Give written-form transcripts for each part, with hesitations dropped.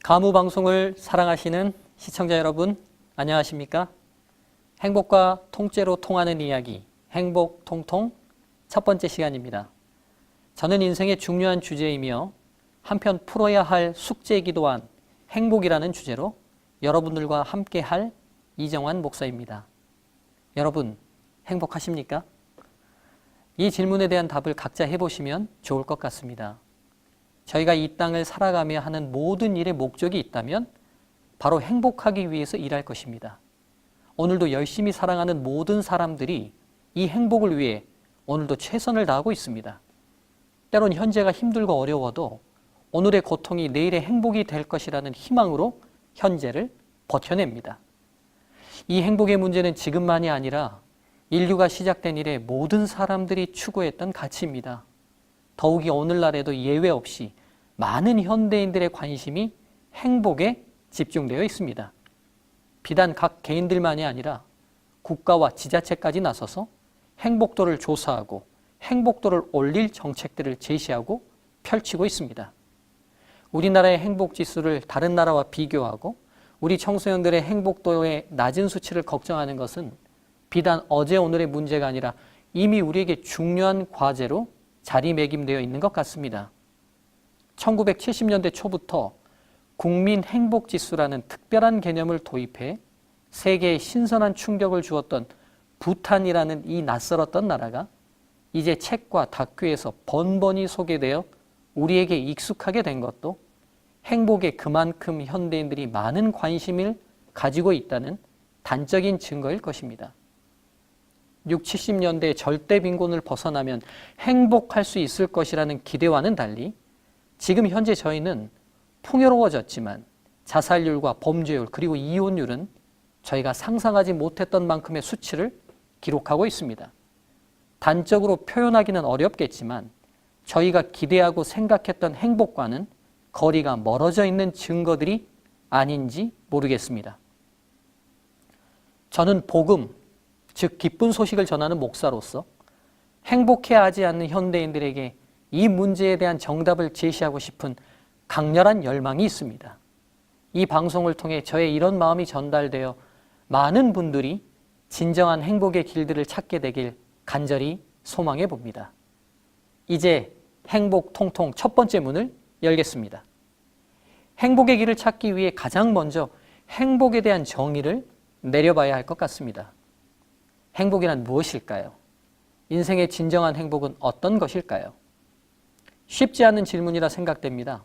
가무방송을 사랑하시는 시청자 여러분, 안녕하십니까? 행복과 통째로 통하는 이야기, 행복통통 첫 번째 시간입니다. 저는 인생의 중요한 주제이며 한편 풀어야 할 숙제이기도 한 행복이라는 주제로 여러분들과 함께 할 이정환 목사입니다. 여러분, 행복하십니까? 이 질문에 대한 답을 각자 해보시면 좋을 것 같습니다. 저희가 이 땅을 살아가며 하는 모든 일의 목적이 있다면 바로 행복하기 위해서 일할 것입니다. 오늘도 열심히 살아가는 모든 사람들이 이 행복을 위해 오늘도 최선을 다하고 있습니다. 때론 현재가 힘들고 어려워도 오늘의 고통이 내일의 행복이 될 것이라는 희망으로 현재를 버텨냅니다. 이 행복의 문제는 지금만이 아니라 인류가 시작된 이래 모든 사람들이 추구했던 가치입니다. 더욱이 오늘날에도 예외 없이 많은 현대인들의 관심이 행복에 집중되어 있습니다. 비단 각 개인들만이 아니라 국가와 지자체까지 나서서 행복도를 조사하고 행복도를 올릴 정책들을 제시하고 펼치고 있습니다. 우리나라의 행복지수를 다른 나라와 비교하고 우리 청소년들의 행복도의 낮은 수치를 걱정하는 것은 비단 어제 오늘의 문제가 아니라 이미 우리에게 중요한 과제로 자리매김되어 있는 것 같습니다. 1970년대 초부터 국민 행복지수라는 특별한 개념을 도입해 세계에 신선한 충격을 주었던 부탄이라는 이 낯설었던 나라가 이제 책과 다큐에서 번번이 소개되어 우리에게 익숙하게 된 것도 행복에 그만큼 현대인들이 많은 관심을 가지고 있다는 단적인 증거일 것입니다. 60, 70년대 절대 빈곤을 벗어나면 행복할 수 있을 것이라는 기대와는 달리 지금 현재 저희는 풍요로워졌지만 자살률과 범죄율 그리고 이혼율은 저희가 상상하지 못했던 만큼의 수치를 기록하고 있습니다. 단적으로 표현하기는 어렵겠지만 저희가 기대하고 생각했던 행복과는 거리가 멀어져 있는 증거들이 아닌지 모르겠습니다. 저는 복음, 즉 기쁜 소식을 전하는 목사로서 행복해하지 않는 현대인들에게 이 문제에 대한 정답을 제시하고 싶은 강렬한 열망이 있습니다. 이 방송을 통해 저의 이런 마음이 전달되어 많은 분들이 진정한 행복의 길들을 찾게 되길 간절히 소망해 봅니다. 이제 행복 통통 첫 번째 문을 열겠습니다. 행복의 길을 찾기 위해 가장 먼저 행복에 대한 정의를 내려봐야 할 것 같습니다. 행복이란 무엇일까요? 인생의 진정한 행복은 어떤 것일까요? 쉽지 않은 질문이라 생각됩니다.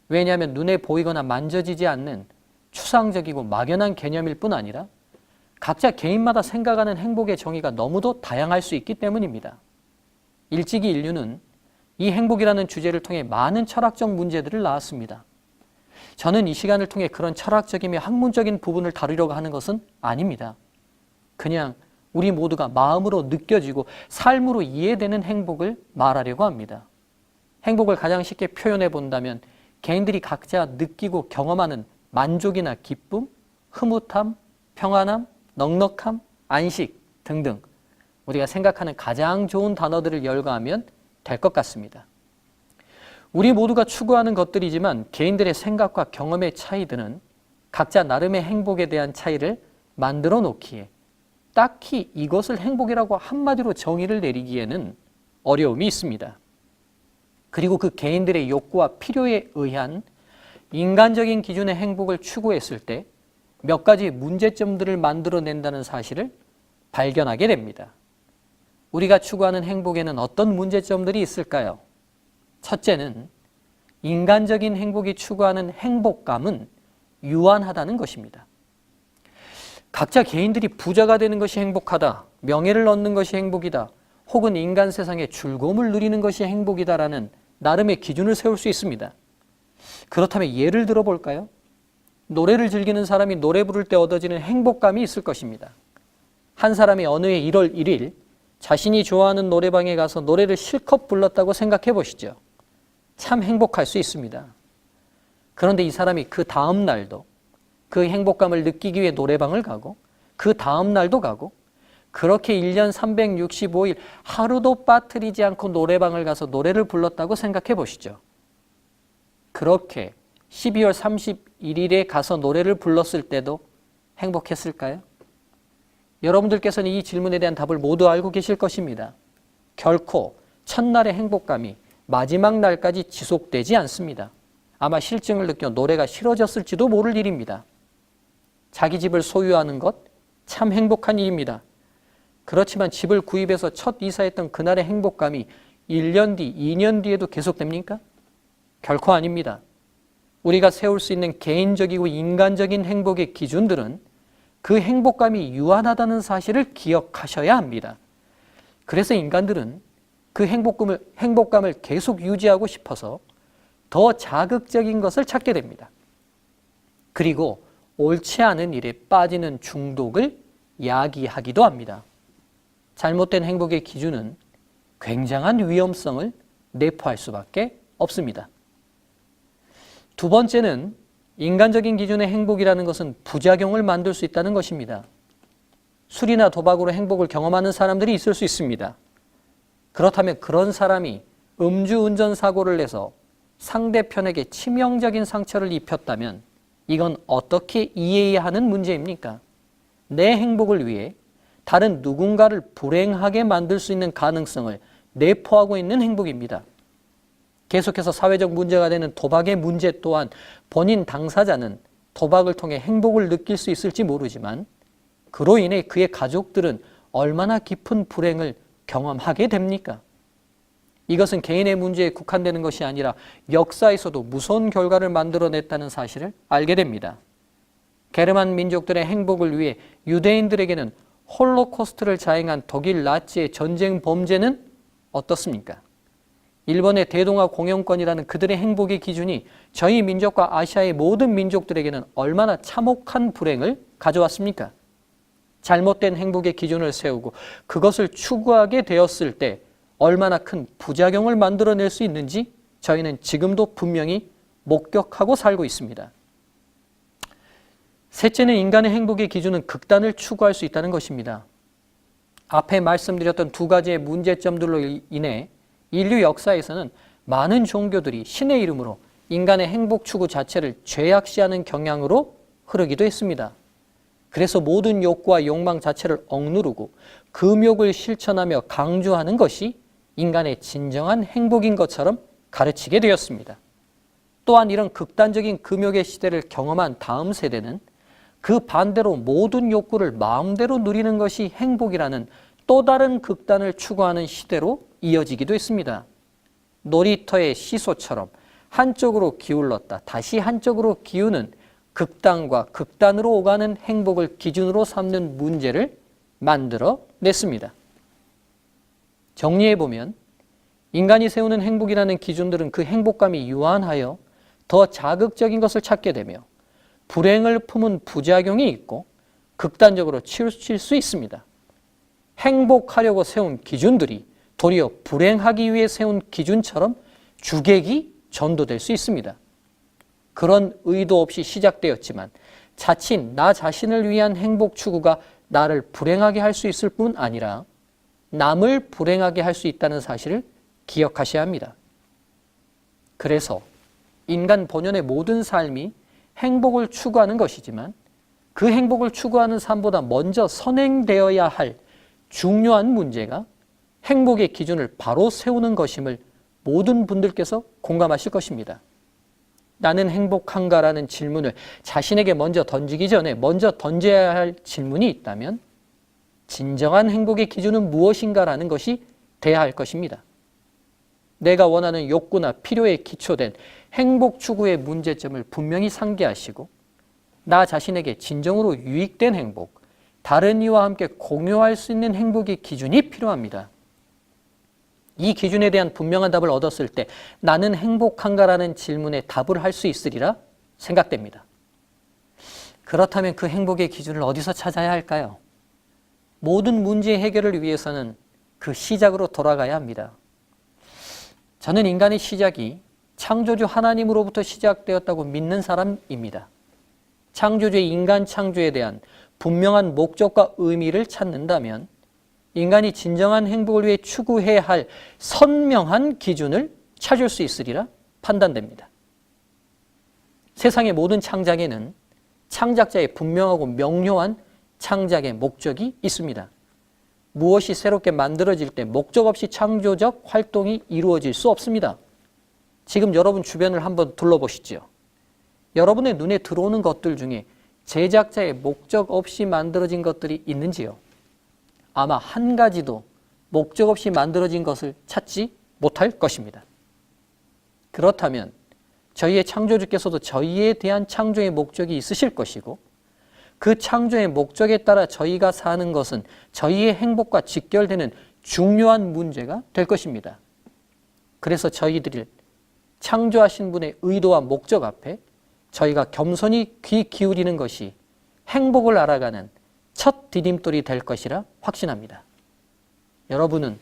왜냐하면 눈에 보이거나 만져지지 않는 추상적이고 막연한 개념일 뿐 아니라 각자 개인마다 생각하는 행복의 정의가 너무도 다양할 수 있기 때문입니다. 일찍이 인류는 이 행복이라는 주제를 통해 많은 철학적 문제들을 낳았습니다. 저는 이 시간을 통해 그런 철학적이며 학문적인 부분을 다루려고 하는 것은 아닙니다. 그냥 우리 모두가 마음으로 느껴지고 삶으로 이해되는 행복을 말하려고 합니다. 행복을 가장 쉽게 표현해 본다면 개인들이 각자 느끼고 경험하는 만족이나 기쁨, 흐뭇함, 평안함, 넉넉함, 안식 등등 우리가 생각하는 가장 좋은 단어들을 열거하면 될 것 같습니다. 우리 모두가 추구하는 것들이지만 개인들의 생각과 경험의 차이들은 각자 나름의 행복에 대한 차이를 만들어 놓기에 딱히 이것을 행복이라고 한마디로 정의를 내리기에는 어려움이 있습니다. 그리고 그 개인들의 욕구와 필요에 의한 인간적인 기준의 행복을 추구했을 때 몇 가지 문제점들을 만들어낸다는 사실을 발견하게 됩니다. 우리가 추구하는 행복에는 어떤 문제점들이 있을까요? 첫째는 인간적인 행복이 추구하는 행복감은 유한하다는 것입니다. 각자 개인들이 부자가 되는 것이 행복하다, 명예를 얻는 것이 행복이다, 혹은 인간 세상의 즐거움을 누리는 것이 행복이다라는 나름의 기준을 세울 수 있습니다. 그렇다면 예를 들어볼까요? 노래를 즐기는 사람이 노래 부를 때 얻어지는 행복감이 있을 것입니다. 한 사람이 어느 해 1월 1일 자신이 좋아하는 노래방에 가서 노래를 실컷 불렀다고 생각해 보시죠. 참 행복할 수 있습니다. 그런데 이 사람이 그 다음 날도 그 행복감을 느끼기 위해 노래방을 가고 그 다음 날도 가고 그렇게 1년 365일 하루도 빠뜨리지 않고 노래방을 가서 노래를 불렀다고 생각해 보시죠. 그렇게 12월 31일에 가서 노래를 불렀을 때도 행복했을까요? 여러분들께서는 이 질문에 대한 답을 모두 알고 계실 것입니다. 결코 첫날의 행복감이 마지막 날까지 지속되지 않습니다. 아마 실증을 느껴 노래가 싫어졌을지도 모를 일입니다. 자기 집을 소유하는 것 참 행복한 일입니다. 그렇지만 집을 구입해서 첫 이사했던 그날의 행복감이 1년 뒤, 2년 뒤에도 계속됩니까? 결코 아닙니다. 우리가 세울 수 있는 개인적이고 인간적인 행복의 기준들은 그 행복감이 유한하다는 사실을 기억하셔야 합니다. 그래서 인간들은 그 행복감을 계속 유지하고 싶어서 더 자극적인 것을 찾게 됩니다. 그리고 옳지 않은 일에 빠지는 중독을 야기하기도 합니다. 잘못된 행복의 기준은 굉장한 위험성을 내포할 수밖에 없습니다. 두 번째는 인간적인 기준의 행복이라는 것은 부작용을 만들 수 있다는 것입니다. 술이나 도박으로 행복을 경험하는 사람들이 있을 수 있습니다. 그렇다면 그런 사람이 음주운전 사고를 내서 상대편에게 치명적인 상처를 입혔다면 이건 어떻게 이해해야 하는 문제입니까? 내 행복을 위해 다른 누군가를 불행하게 만들 수 있는 가능성을 내포하고 있는 행복입니다. 계속해서 사회적 문제가 되는 도박의 문제 또한 본인 당사자는 도박을 통해 행복을 느낄 수 있을지 모르지만 그로 인해 그의 가족들은 얼마나 깊은 불행을 경험하게 됩니까? 이것은 개인의 문제에 국한되는 것이 아니라 역사에서도 무서운 결과를 만들어냈다는 사실을 알게 됩니다. 게르만 민족들의 행복을 위해 유대인들에게는 홀로코스트를 자행한 독일 나치의 전쟁 범죄는 어떻습니까? 일본의 대동아 공영권이라는 그들의 행복의 기준이 저희 민족과 아시아의 모든 민족들에게는 얼마나 참혹한 불행을 가져왔습니까? 잘못된 행복의 기준을 세우고 그것을 추구하게 되었을 때 얼마나 큰 부작용을 만들어낼 수 있는지 저희는 지금도 분명히 목격하고 살고 있습니다. 셋째는 인간의 행복의 기준은 극단을 추구할 수 있다는 것입니다. 앞에 말씀드렸던 두 가지의 문제점들로 인해 인류 역사에서는 많은 종교들이 신의 이름으로 인간의 행복 추구 자체를 죄악시하는 경향으로 흐르기도 했습니다. 그래서 모든 욕구와 욕망 자체를 억누르고 금욕을 실천하며 강조하는 것이 인간의 진정한 행복인 것처럼 가르치게 되었습니다. 또한 이런 극단적인 금욕의 시대를 경험한 다음 세대는 그 반대로 모든 욕구를 마음대로 누리는 것이 행복이라는 또 다른 극단을 추구하는 시대로 이어지기도 했습니다. 놀이터의 시소처럼 한쪽으로 기울렀다 다시 한쪽으로 기우는 극단과 극단으로 오가는 행복을 기준으로 삼는 문제를 만들어 냈습니다. 정리해보면 인간이 세우는 행복이라는 기준들은 그 행복감이 유한하여 더 자극적인 것을 찾게 되며 불행을 품은 부작용이 있고 극단적으로 치우칠 수 있습니다. 행복하려고 세운 기준들이 도리어 불행하기 위해 세운 기준처럼 주객이 전도될 수 있습니다. 그런 의도 없이 시작되었지만 자칫 나 자신을 위한 행복 추구가 나를 불행하게 할 수 있을 뿐 아니라 남을 불행하게 할 수 있다는 사실을 기억하셔야 합니다. 그래서 인간 본연의 모든 삶이 행복을 추구하는 것이지만 그 행복을 추구하는 삶보다 먼저 선행되어야 할 중요한 문제가 행복의 기준을 바로 세우는 것임을 모든 분들께서 공감하실 것입니다. 나는 행복한가라는 질문을 자신에게 먼저 던지기 전에 먼저 던져야 할 질문이 있다면 진정한 행복의 기준은 무엇인가라는 것이 돼야 할 것입니다. 내가 원하는 욕구나 필요에 기초된 행복 추구의 문제점을 분명히 상기하시고 나 자신에게 진정으로 유익된 행복, 다른 이와 함께 공유할 수 있는 행복의 기준이 필요합니다. 이 기준에 대한 분명한 답을 얻었을 때 나는 행복한가라는 질문에 답을 할 수 있으리라 생각됩니다. 그렇다면 그 행복의 기준을 어디서 찾아야 할까요? 모든 문제 해결을 위해서는 그 시작으로 돌아가야 합니다. 저는 인간의 시작이 창조주 하나님으로부터 시작되었다고 믿는 사람입니다. 창조주의 인간 창조에 대한 분명한 목적과 의미를 찾는다면 인간이 진정한 행복을 위해 추구해야 할 선명한 기준을 찾을 수 있으리라 판단됩니다. 세상의 모든 창작에는 창작자의 분명하고 명료한 창작의 목적이 있습니다. 무엇이 새롭게 만들어질 때 목적 없이 창조적 활동이 이루어질 수 없습니다. 지금 여러분 주변을 한번 둘러보시죠. 여러분의 눈에 들어오는 것들 중에 제작자의 목적 없이 만들어진 것들이 있는지요? 아마 한 가지도 목적 없이 만들어진 것을 찾지 못할 것입니다. 그렇다면 저희의 창조주께서도 저희에 대한 창조의 목적이 있으실 것이고 그 창조의 목적에 따라 저희가 사는 것은 저희의 행복과 직결되는 중요한 문제가 될 것입니다. 그래서 저희들이 창조하신 분의 의도와 목적 앞에 저희가 겸손히 귀 기울이는 것이 행복을 알아가는 첫 디딤돌이 될 것이라 확신합니다. 여러분은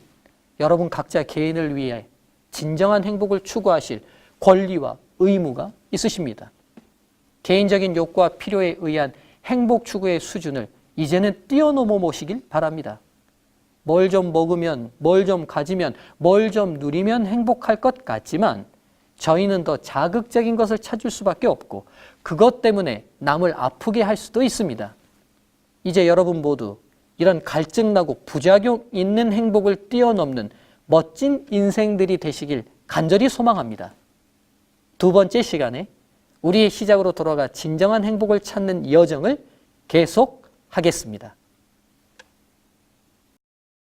여러분 각자 개인을 위해 진정한 행복을 추구하실 권리와 의무가 있으십니다. 개인적인 욕구와 필요에 의한 행복 추구의 수준을 이제는 뛰어넘어 보시길 바랍니다. 뭘 좀 먹으면, 뭘 좀 가지면, 뭘 좀 누리면 행복할 것 같지만 저희는 더 자극적인 것을 찾을 수밖에 없고 그것 때문에 남을 아프게 할 수도 있습니다. 이제 여러분 모두 이런 갈증나고 부작용 있는 행복을 뛰어넘는 멋진 인생들이 되시길 간절히 소망합니다. 두 번째 시간에 우리의 시작으로 돌아가 진정한 행복을 찾는 여정을 계속하겠습니다.